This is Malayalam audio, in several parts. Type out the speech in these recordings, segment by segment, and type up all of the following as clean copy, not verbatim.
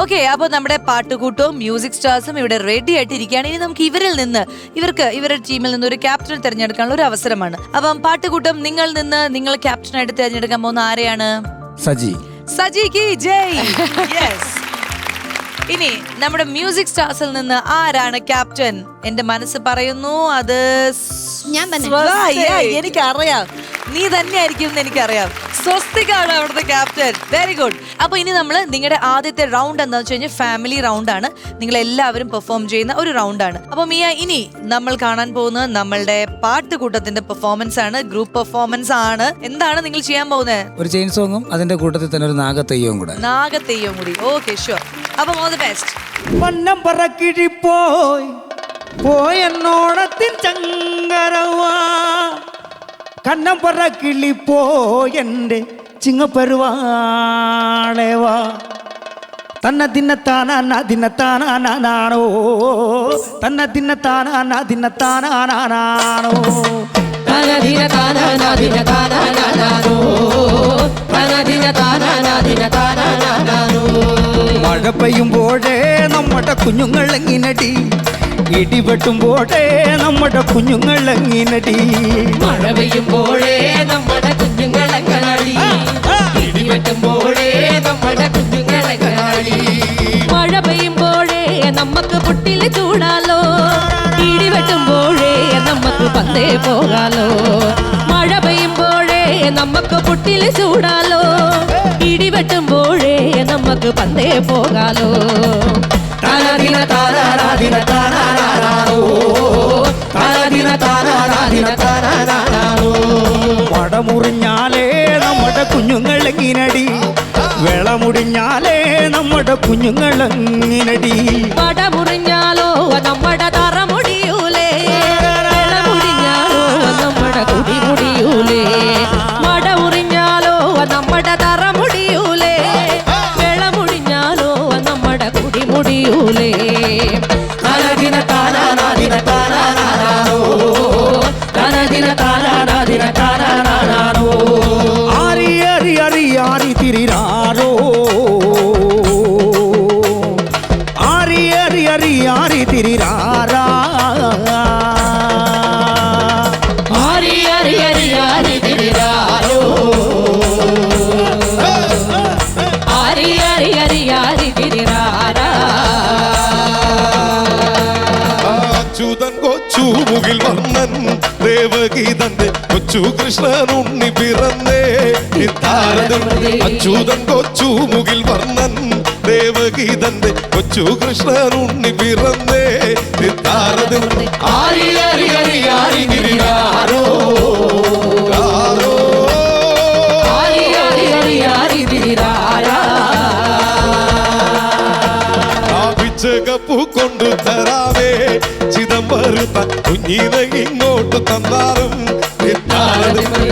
ഓക്കെ, അപ്പൊ നമ്മുടെ പാട്ടുകൂട്ടവും മ്യൂസിക് സ്റ്റാർസും ഇവിടെ റെഡി ആയിട്ടിരിക്കുകയാണ്. ഇനി നമുക്ക് ഇവരുടെ ടീമിൽ നിന്ന് ഒരു ക്യാപ്റ്റനെ തിരഞ്ഞെടുക്കാനുള്ള ഒരു അവസരമാണ്. അപ്പം പാട്ടുകൂട്ടം, നിങ്ങൾ ക്യാപ്റ്റനായിട്ട് തിരഞ്ഞെടുക്കാൻ പോകുന്ന ആരെയാണ്? സജിക്ക് ജയ്. യെസ്. ഇനി നമ്മുടെ മ്യൂസിക് സ്റ്റാർസിൽ നിന്ന് ആരാണ് ക്യാപ്റ്റൻ? എന്റെ മനസ്സ് പറയുന്നു അത് ഞാൻ തന്നെ. എനിക്കറിയാം, നീ തന്നെയായിരിക്കും എന്ന് എനിക്കറിയാം. സ്വസ്തികാണ് അവിടുത്തെ ക്യാപ്റ്റൻ. Very good. അപ്പൊ ഇനി നിങ്ങളുടെ ആദ്യത്തെ റൗണ്ട് എന്താണെന്ന് വെച്ച് കഴിഞ്ഞാൽ ഫാമിലി റൗണ്ട് ആണ്. നിങ്ങൾ എല്ലാവരും പെർഫോം ചെയ്യുന്ന ഒരു റൗണ്ട് ആണ്. അപ്പൊ മിയ, ഇനി നമ്മൾ കാണാൻ പോകുന്നത് നമ്മളുടെ പാട്ടുകൂട്ടത്തിന്റെ പെർഫോമൻസ് ആണ്, ഗ്രൂപ്പ് പെർഫോമൻസ് ആണ്. എന്താണ് നിങ്ങൾ ചെയ്യാൻ പോകുന്നത്? ഒരു ചെയിൻ സോങ്ങും അതിന്റെ കൂട്ടത്തിൽ തന്നെ ഒരു നാഗത്തെയ്യവും കൂടി. Okay, sure. അപ്പം ഓൾ ദി ബെസ്റ്റ്. വന്നം പറക്കിഴി പോയെന്നോണത്തിൻ ചങ്കരവാ, കണ്ണം പറക്കിളി പോയെന്റെ ചിങ്ങപ്പരുവാളേവാ, തന്ന ദിനത്താനാണോ തന്ന ദിനത്താനാണോ മഴ പെയ്യുമ്പോഴേ നമ്മുടെ കുഞ്ഞുങ്ങൾ എങ്ങിനടി, ഇടിവെട്ടുമ്പോഴേ നമ്മുടെ കുഞ്ഞുങ്ങൾ എങ്ങിനടി, മഴ പെയ്യുമ്പോഴേ നമ്മുടെ കുഞ്ഞുങ്ങൾ എങ്ങനാടി, ഇടിവെട്ടുമ്പോഴേ നമ്മുടെ കുഞ്ഞുങ്ങൾ എങ്ങനാടി. മഴ പെയ്യുമ്പോഴേ നമുക്ക് പുട്ടില് ചൂടാലോ, ഇടിവെട്ടുമ്പോഴേ നമുക്ക് പന്തേ പോകാലോ. മഴ പെയ്യുമ്പോഴേ നമുക്ക് പുട്ടില് ചൂടാലോ, ഇടിവെട്ടുമ്പോഴേ നമുക്ക് പന്തേ പോകാലോ. പടമുറിഞ്ഞാലേ നമ്മുടെ കുഞ്ഞുങ്ങൾ എങ്ങിനടി, വിളമുടിഞ്ഞാലേ നമ്മുടെ കുഞ്ഞുങ്ങൾ എങ്ങിനടി, പടമുറിഞ്ഞാലോ നമ്മുടെ തറ മുടിയൂലേ, വിളമുടിഞ്ഞാലോ നമ്മുടെ കുടി മുടിയൂലേ. മടമുറിഞ്ഞാലോ നമ്മുടെ തറ മുടിയൂലേ, വിളമുടിഞ്ഞാലോ നമ്മുടെ കുടി മുടിയൂലേ. ആരി തിരിരാരോ, ആരി തിരിരാരാ, അച്യുതൻ കൊച്ചു മുകിൽ വന്നൻ ദേവഗീതന്റെ കൊച്ചു കൃഷ്ണൻ ഉണ്ണി പിറന്നേ ഇത്താരതും. അച്യുതൻ കൊച്ചു മുകിൽ വർണ്ണൻ ദേവഗീതന്റെ കൊച്ചു കൃഷ്ണൻ ഉണ്ണി പിറന്നേ ഇത്താരതും. ആരി ഗിരിയാരോ പിച്ചകപ്പൂ കൊണ്ടു തരാവേ ചിദംബരത്താൻ കുഞ്ഞിനെ ഇങ്ങോട്ട് തന്നാലും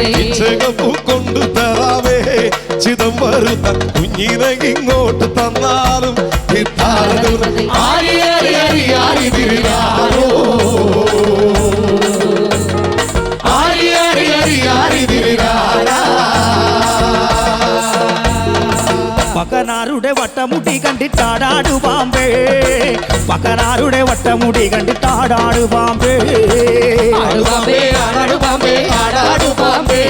പിച്ചകപ്പൂ കൊണ്ടു തരാവേ ചിദംബരത്താൻ കുഞ്ഞിനെ ഇങ്ങോട്ട് തന്നാലും ആരി തിരിയാരോ, ആരി തിരിയാരാ. പകനാരുടെ വട്ടമുടി കണ്ടിട്ടാടാടു പാമ്പേ, പകനാരുടെ വട്ടമുടി കണ്ടിട്ടാടാടു പാമ്പേ, അടുപാമ്പേ ആടാടുപാമ്പേ ആടാടുപാമ്പേ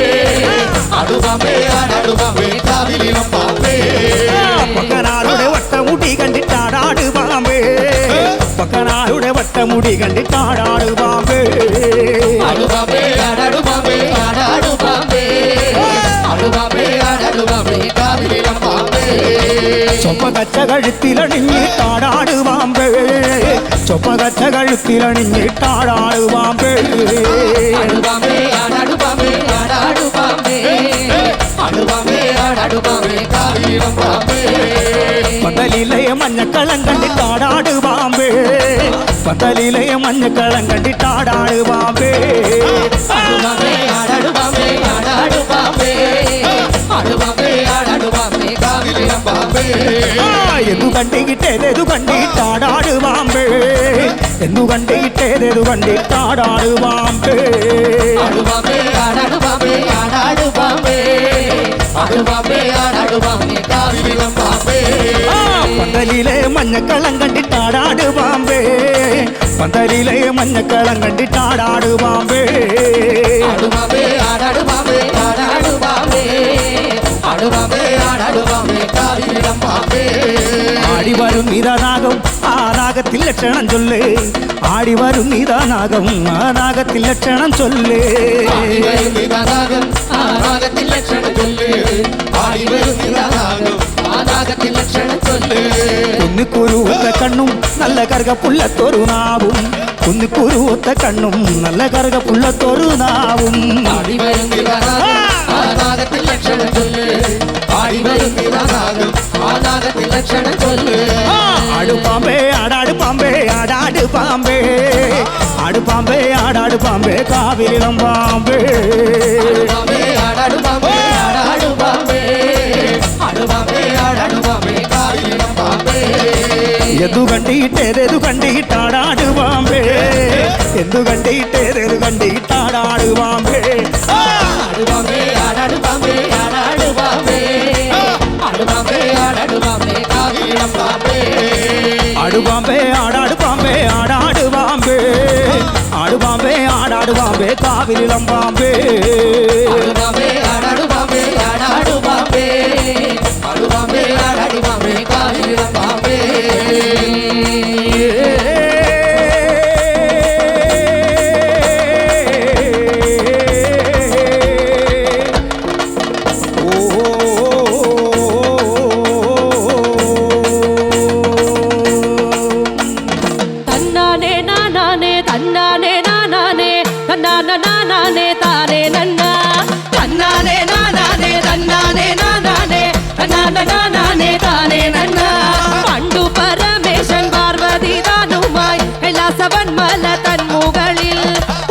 അടുപാമ്പേ ആടാടുപാമ്പേ കാവിലിളം പാമ്പേ. പകനാരുടെ വട്ടമുടി കണ്ടിട്ടാടാടു പാമ്പേ, പകനാരുടെ വട്ടമുടി കണ്ടിട്ടാടാടു പാമ്പേ, അടുപാമ്പേ ആടാടുപാമ്പേ ആടാടുപാമ്പേ അടുപാമ്പേ ആടാടുപാമ്പേ കാവിലിളം പാമ്പേ. ചൊപ്പകച്ച കഴുത്തിലണിഞ്ഞിട്ടാടാടു പാമ്പേ, ചൊപ്പകച്ച കഴുത്തിലണിഞ്ഞിട്ടാടാടു പാമ്പേ, അടുപാമ്പേ ആടാടുപാമ്പേ ആടാടുപാമ്പേ അടുപാമ്പേ ആടാടുപാമ്പേ കാവിലിളം പാമ്പേ. പന്തലിലയ മഞ്ഞക്കളം കണ്ടിട്ടാടാടു പാമ്പേ, പന്തലിലയ മഞ്ഞക്കളം കണ്ടിട്ടാടാടു പാമ്പേ, അടുപാമ്പേ ആടാടുപാമ്പേ ആടാടുപാമ്പേ അടുപാമ്പേ ആടാടുപാമ്പേ കാവിലിളം എന്തു കണ്ടിട്ടേതെതു കണ്ടിട്ടാടാടുവാമ്പേ എന്തു കണ്ടിട്ടേതെതു കണ്ടിട്ടാടാടുവാമ്പേ ആടുവാമേ ആടാടുവാമേ ആടാടുവാമേ ആടുവാമേ ആടാടുവാമേ കാവിലം പാമ്പേ പന്തലിലെ മഞ്ഞക്കളം കണ്ടിട്ടാടാടുവാമ്പേ പന്തലിലെ മഞ്ഞക്കളം കണ്ടിട്ടാടാടുവാമ്പേ ആടുവാമേ ആടാടുവാമേ ആടാടുവാമേ ആടുവാമേ ആടാടുവാമേ കാവിലം പാമ്പേ ആടി വരും നീതാനാകം ആ നാഗത്തിൽ ലക്ഷണം ചൊല്ല് ആടി വരും നീതാനാകം ആ നാഗത്തിൽ ലക്ഷണം ചൊല്ല് ആനാഗത്തിൽ ലക്ഷണം ചൊല്ല് ആടി വരും നിരാനാഗം ആനാഗത്തിൽ ലക്ഷണം ചൊല്ല് കുന്നിക്കുരുവൊത്ത കണ്ണും നല്ല കറുകപ്പുള്ളത്തൊരു നാവും കുന്നിക്കുരുവൊത്ത കണ്ണും നല്ല കറുകപ്പുള്ളത്തൊരു നാവും ആടി വരും നിരാനാഗം ആനാഗത്തിൽ ലക്ഷണം ചൊല്ല് ആടി വരും നിരാനാഗം ആനാഗത്തിൽ ലക്ഷണം ചൊല്ല് ആടുപാമ്പേ ആടാട് പാമ്പേ ആടാട് പാമ്പേ ആടുപാമ്പേ ആടാട് പാമ്പേ കാവിലിളം പാമ്പേ ആടുവാമേ ആടാടുവാമേ ആടാടുവാമേ ആടുവാമേ ആടാടുവാമേ കാവിലം പാമ്പേ എന്തു കണ്ടിട്ടേതെതു കണ്ടിട്ടാടാടുവാമ്പേ എന്തു കണ്ടിട്ടേതെതു കണ്ടിട്ടാടാടുവാമ്പേ ആടുവാമേ ആടാടുവാമേ ആടാടുവാമേ ആടുവാമേ ആടാടുവാമേ കാവിലം പാമ്പേ ആടുപാമ്പേ ആടാട് പാമ്പേ ആടാടുവാമ്പേ ആടുപാമ്പേ ആടാടുവാമ്പേ കാവിലിളം പാമ്പേ ആടുവാമേ ആടാടുവാമേ ആടാടുവാമേ ആടുവാമേ ആടാടുവാമേ കാവിലം പാമ്പേ തന്നാനേ നാനാനേ തന്നാനേ നാനാനേ തന്നാന നാനാനേ താനേ നന്ന തന്നാനേ നാനാനേ തന്നാനേ നാനാനേ തന്നാന നാനാനേ താനേ നന്ന പണ്ടു പരമേശൻ പാർവതി താനുമായി കൈലാസവന്മല തന്മുകളിൽ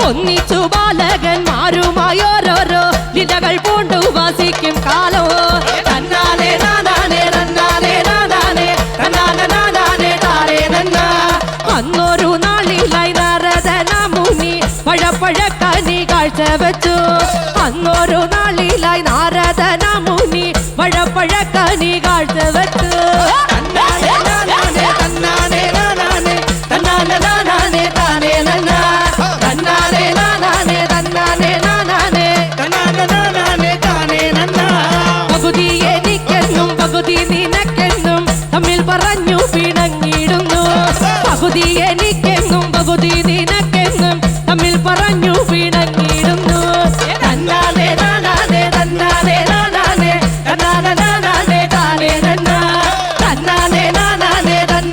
ഒന്നിച്ചു ബാലകന്മാരുമായി ഓരോരോ ലീലകൾ പൂണ്ടു വസിക്കും കാലോ തന്നാനേ നാനാനേ തന്നാനേ നാനാനേ തന്നാന നാനാനേ താനേ നന്ന അന്നൊരു നാളിലായി നാരദന മുനി പഴപ്പഴക്കനി കാഴ്ച വെച്ചു അന്നൊരു നാളിലായി നാരദന മുനി പഴപ്പഴക്കനി കാഴ്ച വെച്ചു തന്നാനേ നാനാനേ തന്നാനേ നാനാനേ തന്നാന നാനാനേ താനേ നന്ന തന്നാനേ നാനാനേ തന്നാനേ നാനാനേ തന്നാന നാനാനേ താനേ നന്ന പകുതി എനിക്കെന്നും പകുതി നിനക്കെന്നും തമ്മിൽ പറഞ്ഞു പിണങ്ങിടുന്നു പകുതി എനിക്കെന്നും പകുതി നിനക്കെന്നും തമ്മിൽ പറഞ്ഞു പിണങ്ങിടുന്നു തന്നാനേ നാനാനേ തന്നാനേ നാനാനേ തന്നാന നാനാനേ താനേ നന്ന തന്നാനേ നാനാനേ തന്നാനേ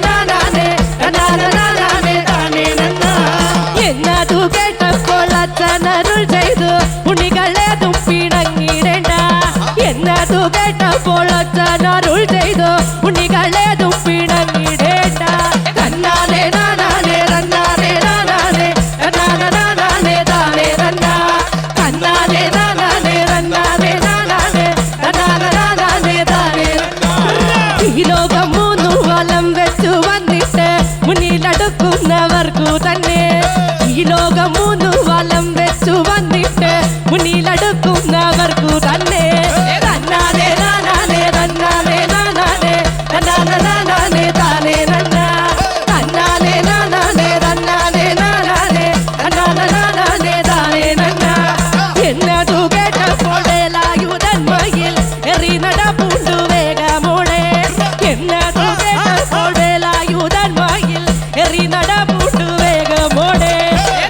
നാനാനേ തന്നാന നാനാനേ താനേ നന്ന എന്നതു കേട്ടപ്പോൾ അച്ഛനരുൾ ചെയ്തു ഉണികളേതും പിണങ്ങിടേണ്ട എന്നതു കേട്ടപ്പോൾ അച്ഛനരുൾ ചെയ്തു ഉണികളേതും പിണങ്ങിടേണ്ട തന്നാനേ നാനാനേ തന്നാനേ നാനാനേ തന്നാന നാനാനേ താനേ നന്ന തന്നാനേ നാനാനേ തന്നാനേ നാനാനേ തന്നാന നാനാനേ താനേ ഈ ലോകം മൂന്നു വലം വെച്ചു വന്നിട്ട് മുന്നിലടുക്കുന്നവർക്കു തന്നെ ഈ ലോകം മൂന്നു വലം വെച്ചു വന്നിട്ട് മുന്നിലടുക്കുന്നവർക്കു തന്നെ തന്നാനേ നാനാനേ തന്നാനേ നാനാനേ തന്നാന നാനാനേ താനേ നന്ന തന്നാനേ നാനാനേ തന്നാനേ നാനാനേ തന്നാന നാനാനേ താനേ നന്ന എന്നതു കേട്ടപ്പോഴേലായുധന്മയിൽ എറി നടപ്പുണ്ടു വേഗമോടെ എന്നതു കേട്ടപ്പോഴേലായുധന്മയിൽ എറി നടപ്പുണ്ടു വേഗമോടെ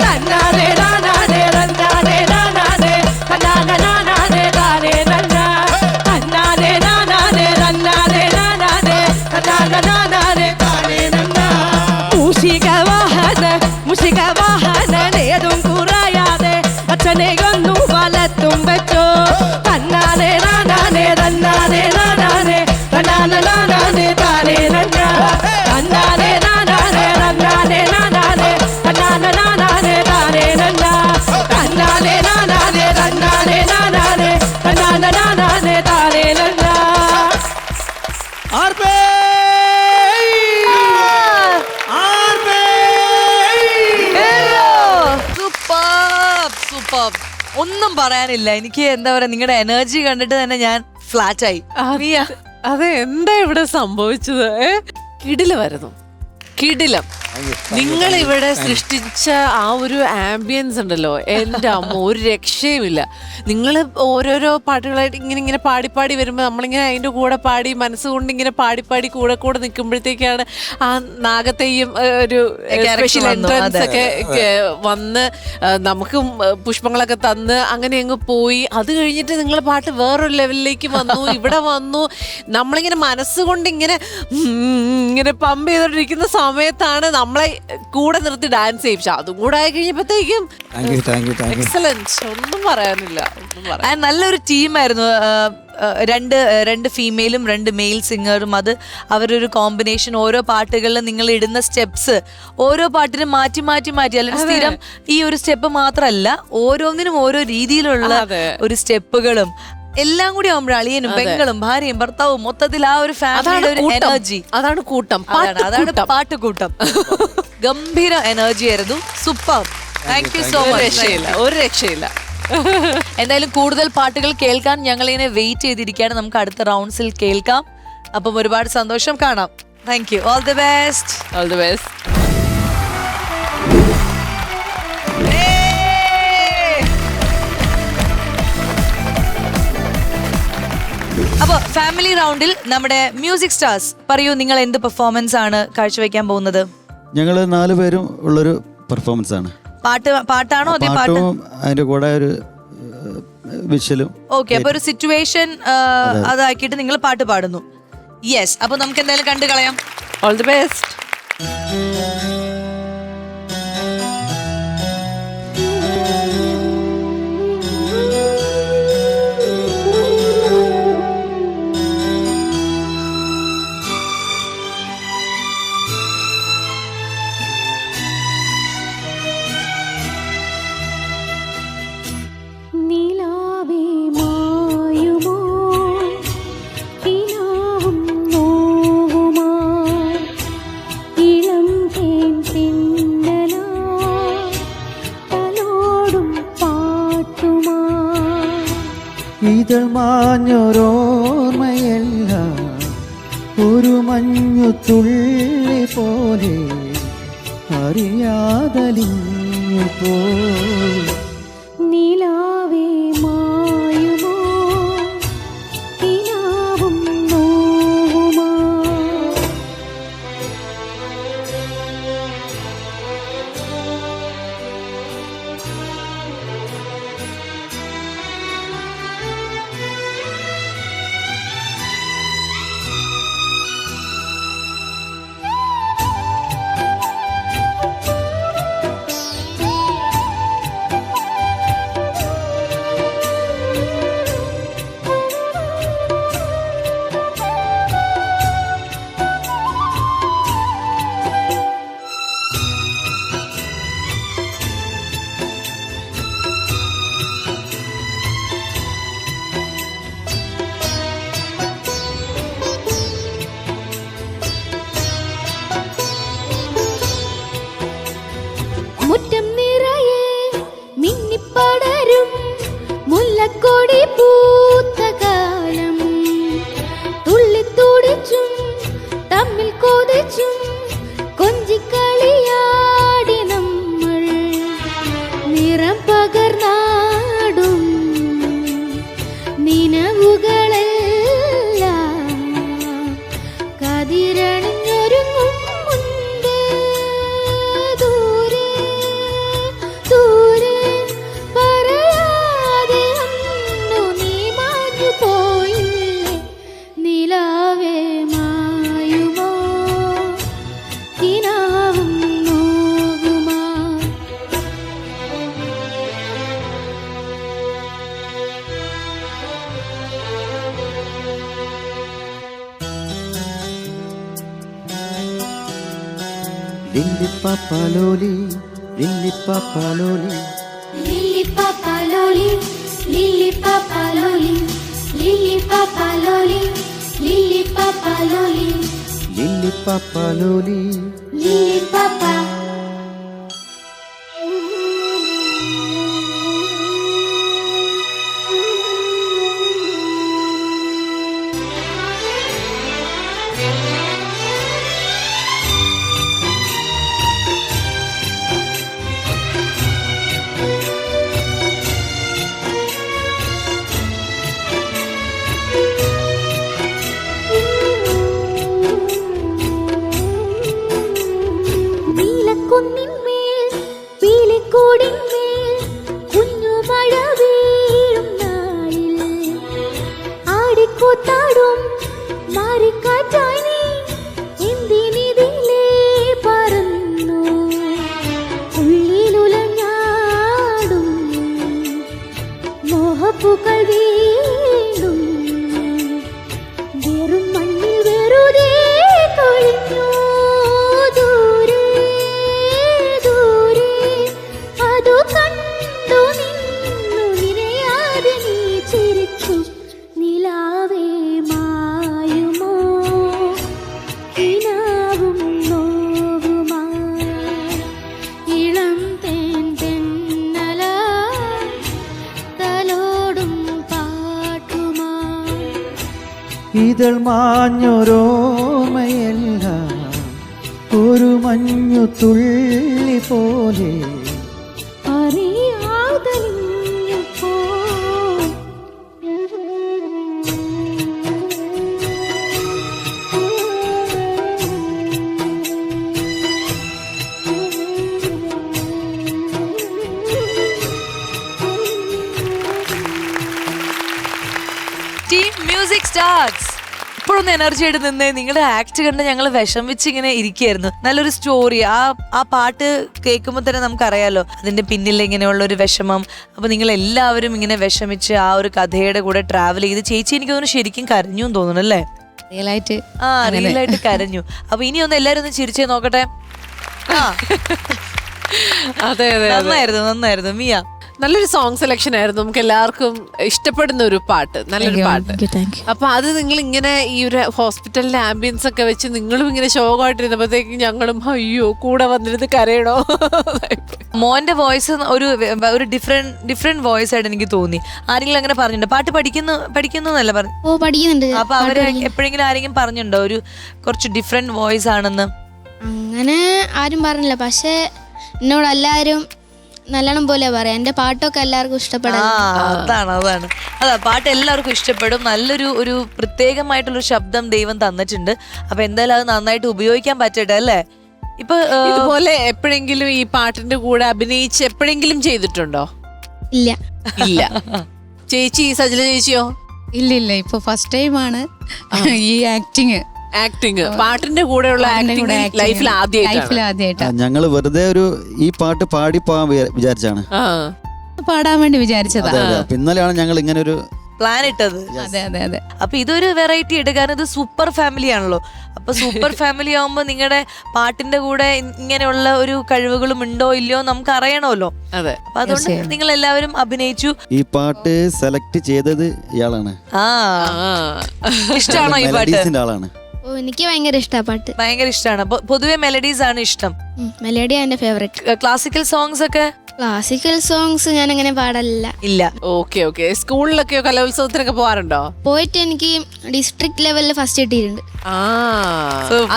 തന്നാനേ നാനാനേ തന്നാനേ നാനാനേ തന്നാന നാനാനേ താനേ ഒന്നും പറയാനില്ല. എനിക്ക് എന്താ പറയാ, നിങ്ങളുടെ എനർജി കണ്ടിട്ട് തന്നെ ഞാൻ ഫ്ലാറ്റ് ആയി. അതെ, എന്താ ഇവിടെ സംഭവിച്ചത്? കിടിലമായിരുന്നു, കിടിലം. നിങ്ങൾ ഇവിടെ സൃഷ്ടിച്ച ആ ഒരു ആംബിയൻസ് ഉണ്ടല്ലോ, എൻ്റെ അമ്മ, ഒരു രക്ഷയുമില്ല. നിങ്ങൾ ഓരോരോ പാട്ടുകളായിട്ട് ഇങ്ങനെ പാടി വരുമ്പോൾ നമ്മളിങ്ങനെ അതിൻ്റെ കൂടെ പാടി മനസ്സുകൊണ്ട് ഇങ്ങനെ പാടി കൂടെ നിൽക്കുമ്പോഴത്തേക്കാണ് ആ നാഗത്തെയും ഒരു സ്പെഷ്യൽ എൻട്രൻസ് ഒക്കെ വന്ന് നമുക്ക് പുഷ്പങ്ങളൊക്കെ തന്ന് അങ്ങനെ അങ്ങ് പോയി. അത് കഴിഞ്ഞിട്ട് നിങ്ങളെ പാട്ട് വേറൊരു ലെവലിലേക്ക് വന്നു, ഇവിടെ വന്നു. നമ്മളിങ്ങനെ മനസ്സുകൊണ്ട് ഇങ്ങനെ പമ്പ് ചെയ്തോണ്ടിരിക്കുന്ന സമയത്താണ് നമ്മളെ കൂടെ നിർത്തി ഡാൻസ് ചെയ്യിച്ച. അതും കൂടെ ആയി കഴിഞ്ഞപ്പോഴത്തേക്കും എക്സലന്റ്. ഒന്നും പറയാനില്ല. നല്ലൊരു ടീമായിരുന്നു. രണ്ട് ഫീമെയിലും 2 മെയിൽ സിംഗറും. അത് അവരൊരു കോമ്പിനേഷൻ. ഓരോ പാട്ടുകളിലും നിങ്ങൾ ഇടുന്ന സ്റ്റെപ്സ് ഓരോ പാട്ടിനും മാറ്റി അല്ലെങ്കിൽ സ്ഥിരം ഈ ഒരു സ്റ്റെപ്പ് മാത്രമല്ല, ഓരോന്നിനും ഓരോ രീതിയിലുള്ള ഒരു സ്റ്റെപ്പുകളും എല്ലാം കൂടി ആവുമ്പോൾ അളിയനും പെങ്ങളും ഭാര്യയും ഭർത്താവും മൊത്തത്തിൽ ആ ഒരു ഫാമിലിയുടെ ഒരു എനർജി. അതാണ് കൂട്ടം, അതാണ് പാട്ടുകൂട്ടം. ഗംഭീര എനർജി ആയിരുന്നു. Super. Thank you so much. ഒരു രക്ഷയില്ല. എന്തായാലും കൂടുതൽ പാട്ടുകൾ കേൾക്കാൻ ഞങ്ങൾ ഇങ്ങനെ വെയിറ്റ് ചെയ്തിരിക്കുകയാണ്. നമുക്ക് അടുത്ത റൗണ്ട്സിൽ കേൾക്കാം. അപ്പം ഒരുപാട് സന്തോഷം. കാണാം. Thank you. All the best. All the best. അപ്പൊ ഫാമിലി റൗണ്ടിൽ നമ്മുടെ മ്യൂസിക് സ്റ്റാർസ് പറയൂ, നിങ്ങൾ എന്ത് പെർഫോമൻസ് ആണ് കാഴ്ചവെക്കാൻ പോകുന്നത്? ഞങ്ങൾ 4 പേരും ഉള്ളൊരു പെർഫോമൻസ് ആണ്. പാട്ടാണോ അതേ പാട്ടും അതിന്റെ കൂടെ ഒരു വിഷ്വലും. ഓക്കെ, അപ്പൊ ഒരു സിറ്റുവേഷൻ അതാക്കിയിട്ട് നിങ്ങൾ പാട്ട് പാടുന്നു. യെസ്, അപ്പൊ നമുക്ക് എന്തായാലും കണ്ടു കളയാം. All the best. ഇതൾ മാഞ്ഞൊരോർമ്മയല്ല, ഒരു മഞ്ഞു തുള്ളി പോലെ അറിയാതലിഞ്ഞു പോ. നിലാവേ മായുമോ കിനാവും നോവുമാ. മുറ്റം നിറയെ മിന്നിപ്പടരും മുല്ലക്കൊടി പൂത്ത കാലം. തുള്ളിത്തുടിച്ചും തമ്മിൽ കൊതിച്ചും കൊഞ്ചിക്കളിയാടി നമ്മൾ. നിറം പകർന്നാടും നിനവുകളെല്ലാം കതിരണിഞ്ഞൊരുങ്ങും മുൻപ്. ദൂരെ ദൂരെ പറയാതെ അന്നു നീ മാഞ്ഞു പോയില്ലേ. നിലാവേ മായുമോ കിനാവും നോവുമാ. ലില്ലിപ്പാപ്പാലോലി ലില്ലിപ്പാപ്പാലോലി Lili Papa Loli, Lili Papa Loli, Lili Papa Loli, Lili Papa Loli, ലില്ലിപ്പാപ്പാലോലി. Lili Papa. ഇതൾ മാഞ്ഞൊരോർമ്മയെല്ലാം ഒരു മഞ്ഞു തുള്ളി പോലെ ടീം മ്യൂസിക് സ്റ്റാർസ് ഇപ്പോഴൊന്ന് എനർജി ആയിട്ട് നിന്നേ. നിങ്ങളുടെ ആക്ട് കണ്ട് ഞങ്ങൾ വിഷമിച്ച് ഇങ്ങനെ ഇരിക്കുകയായിരുന്നു. നല്ലൊരു സ്റ്റോറി, ആ പാട്ട് കേൾക്കുമ്പോൾ തന്നെ നമുക്കറിയാലോ അതിന്റെ പിന്നിൽ ഇങ്ങനെയുള്ള ഒരു വിഷമം. അപ്പൊ നിങ്ങൾ എല്ലാവരും ഇങ്ങനെ വിഷമിച്ച് ആ ഒരു കഥയുടെ കൂടെ ട്രാവൽ ചെയ്ത് ചേച്ചി എനിക്ക് തോന്നുന്നു ശരിക്കും കരഞ്ഞു എന്ന് തോന്നുന്നു അല്ലേ? റിയലായിട്ട് കരഞ്ഞു. അപ്പൊ ഇനി ഒന്ന് എല്ലാരും ഒന്ന് ചിരിച്ചേ നോക്കട്ടെ. അതെ അതെ നന്നായിരുന്നു മിയ. നല്ലൊരു സോങ് സെലക്ഷൻ ആയിരുന്നു. നമുക്ക് എല്ലാവർക്കും ഇഷ്ടപ്പെടുന്ന ഒരു പാട്ട്, നല്ലൊരു പാട്ട്. അപ്പൊ അത് നിങ്ങൾ ഇങ്ങനെ ഈ ഒരു ഹോസ്പിറ്റലിലെ ആംബിയൻസ് ഒക്കെ വെച്ച് നിങ്ങളും ഇങ്ങനെ ശോകമായിട്ടിരുന്നപ്പോഴത്തേക്കും ഞങ്ങളും അയ്യോ കൂടെ വന്നിരുന്ന് കരയണോ. മോന്റെ വോയിസ് ഒരു ഡിഫറെന്റ് വോയിസ് ആയിട്ട് എനിക്ക് തോന്നി. ആരെങ്കിലും അങ്ങനെ പറഞ്ഞിട്ടുണ്ടോ? പാട്ട് പഠിക്കുന്നു എന്നല്ല പറഞ്ഞു? ഓ പഠിക്കുന്നുണ്ട്. അപ്പൊ അവര് എപ്പോഴെങ്കിലും ആരെങ്കിലും പറഞ്ഞിട്ടുണ്ടോ ഒരു കുറച്ച് ഡിഫറെന്റ് വോയിസ് ആണെന്ന്? അങ്ങനെ ആരും പറഞ്ഞില്ല, പക്ഷെ എന്നോട് എല്ലാവരും നല്ലോണം പോലെ പറയാം. എന്റെ പാട്ടൊക്കെ എല്ലാവർക്കും ഇഷ്ടപ്പെടാം. അതാ പാട്ട് എല്ലാവർക്കും ഇഷ്ടപ്പെടും. നല്ലൊരു പ്രത്യേകമായിട്ടുള്ളൊരു ശബ്ദം ദൈവം തന്നിട്ടുണ്ട്. അപ്പൊ എന്തായാലും അത് നന്നായിട്ട് ഉപയോഗിക്കാൻ പറ്റട്ടെ അല്ലേ? ഇപ്പൊ ഇതുപോലെ എപ്പോഴെങ്കിലും ഈ പാട്ടിന്റെ കൂടെ അഭിനയിച്ച് എപ്പോഴെങ്കിലും ചെയ്തിട്ടുണ്ടോ? ഇല്ല. ഇല്ല. ചേച്ചി സജല ചേച്ചിയോ? ഇല്ല ഇപ്പൊ ഫസ്റ്റ് ടൈമാണ് ഈ ആക്ടിങ് പാട്ടിന്റെ കൂടെയുള്ള ലൈഫിൽ ആദ്യമായിട്ടാണ്. ഞങ്ങള് വെറുതെ ഈ പാട്ട് പാടി പോവാൻ വിചാരിച്ചാണ്, പാടാൻ വേണ്ടി വിചാരിച്ചതാ. ഇന്നലെയാണ് ഞങ്ങൾ ഇങ്ങനെ ഒരു പ്ലാൻ ഇട്ടത്. അതെ. അപ്പൊ ഇതൊരു വെറൈറ്റി എടുക്കാൻ, ഇത് സൂപ്പർ ഫാമിലി ആണല്ലോ. അപ്പൊ സൂപ്പർ ഫാമിലി ആവുമ്പോ നിങ്ങളുടെ പാട്ടിന്റെ കൂടെ ഇങ്ങനെയുള്ള ഒരു കഴിവുകളും ഉണ്ടോ ഇല്ലയോ നമുക്ക് അറിയണമല്ലോ. അതെ. അപ്പൊ അതുകൊണ്ട് നിങ്ങൾ എല്ലാവരും അഭിനയിച്ചു. ഈ പാട്ട് സെലക്ട് ചെയ്തത് ഇയാളാണ്. ഇഷ്ടമാണോ ഈ പാട്ട്? ആളാണ്. ഓ എനിക്ക് ഭയങ്കര ഇഷ്ടമാണ് പാട്ട്. ഭയങ്കര ഇഷ്ടമാണ്. പൊതുവെ മെലഡീസ് ആണ് ഇഷ്ടം? മെലഡിയാണ് എന്റെ ഫേവറേറ്റ്. ക്ലാസിക്കൽ സോങ്സ് ഒക്കെ? ക്ലാസിക്കൽ സോങ്സ് ഞാൻ അങ്ങനെ പാടല്ല. ഇല്ല. ഓക്കെ. സ്കൂളിലൊക്കെയോ കലോത്സവത്തിനൊക്കെ പോവാറുണ്ടോ? പോയിട്ട് എനിക്ക് ഡിസ്ട്രിക്ട് ലെവലിൽ ഫസ്റ്റ് കിട്ടിയിട്ടുണ്ട്.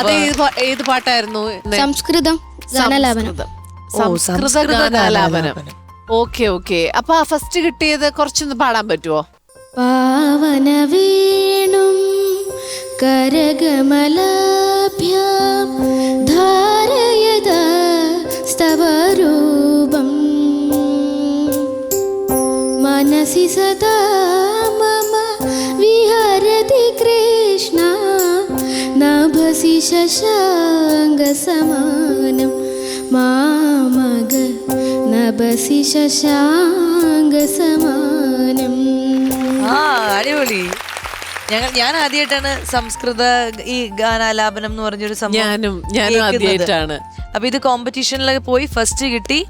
അത് ഏത് പാട്ടായിരുന്നു? സംസ്കൃതം ഗാനാലാപനം. സംസ്കൃത ഗാനാലാപനം. ഓക്കെ. അപ്പൊ ആ ഫസ്റ്റ് കിട്ടിയത് കുറച്ചൊന്ന് പാടാൻ പറ്റുമോ? പാവന വേണും കരകമലാഭ്യാം ധാരയത സ്തവരൂപം മനസി സദാ മമ വിഹരതി കൃഷ്ണ നഭസി ശശാങ്ക സമാനം മാമഗ നഭസി ശശാങ്ക സമാനം. അടിപൊളി. ഞാൻ ആദ്യമായിട്ടാണ് സംസ്കൃത ഈ ഗാനാലാപനം എന്ന് പറഞ്ഞൊരു ഞാനും ആദ്യമായിട്ടാണ്. അപ്പൊ ഇത് കോമ്പറ്റീഷനിലൊക്കെ പോയി ഫസ്റ്റ് കിട്ടി.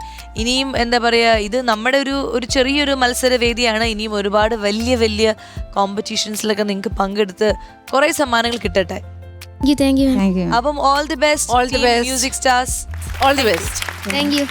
ഇനിയും എന്താ പറയാ, ഇത് നമ്മുടെ ഒരു ചെറിയൊരു മത്സരവേദിയാണ്. ഇനിയും ഒരുപാട് വലിയ വലിയ കോമ്പറ്റീഷൻസിലൊക്കെ നിങ്ങൾക്ക് പങ്കെടുത്ത് കുറെ സമ്മാനങ്ങൾ കിട്ടട്ടെ. Thank you. അപ്പം all the best music stars. All the best. Thank U.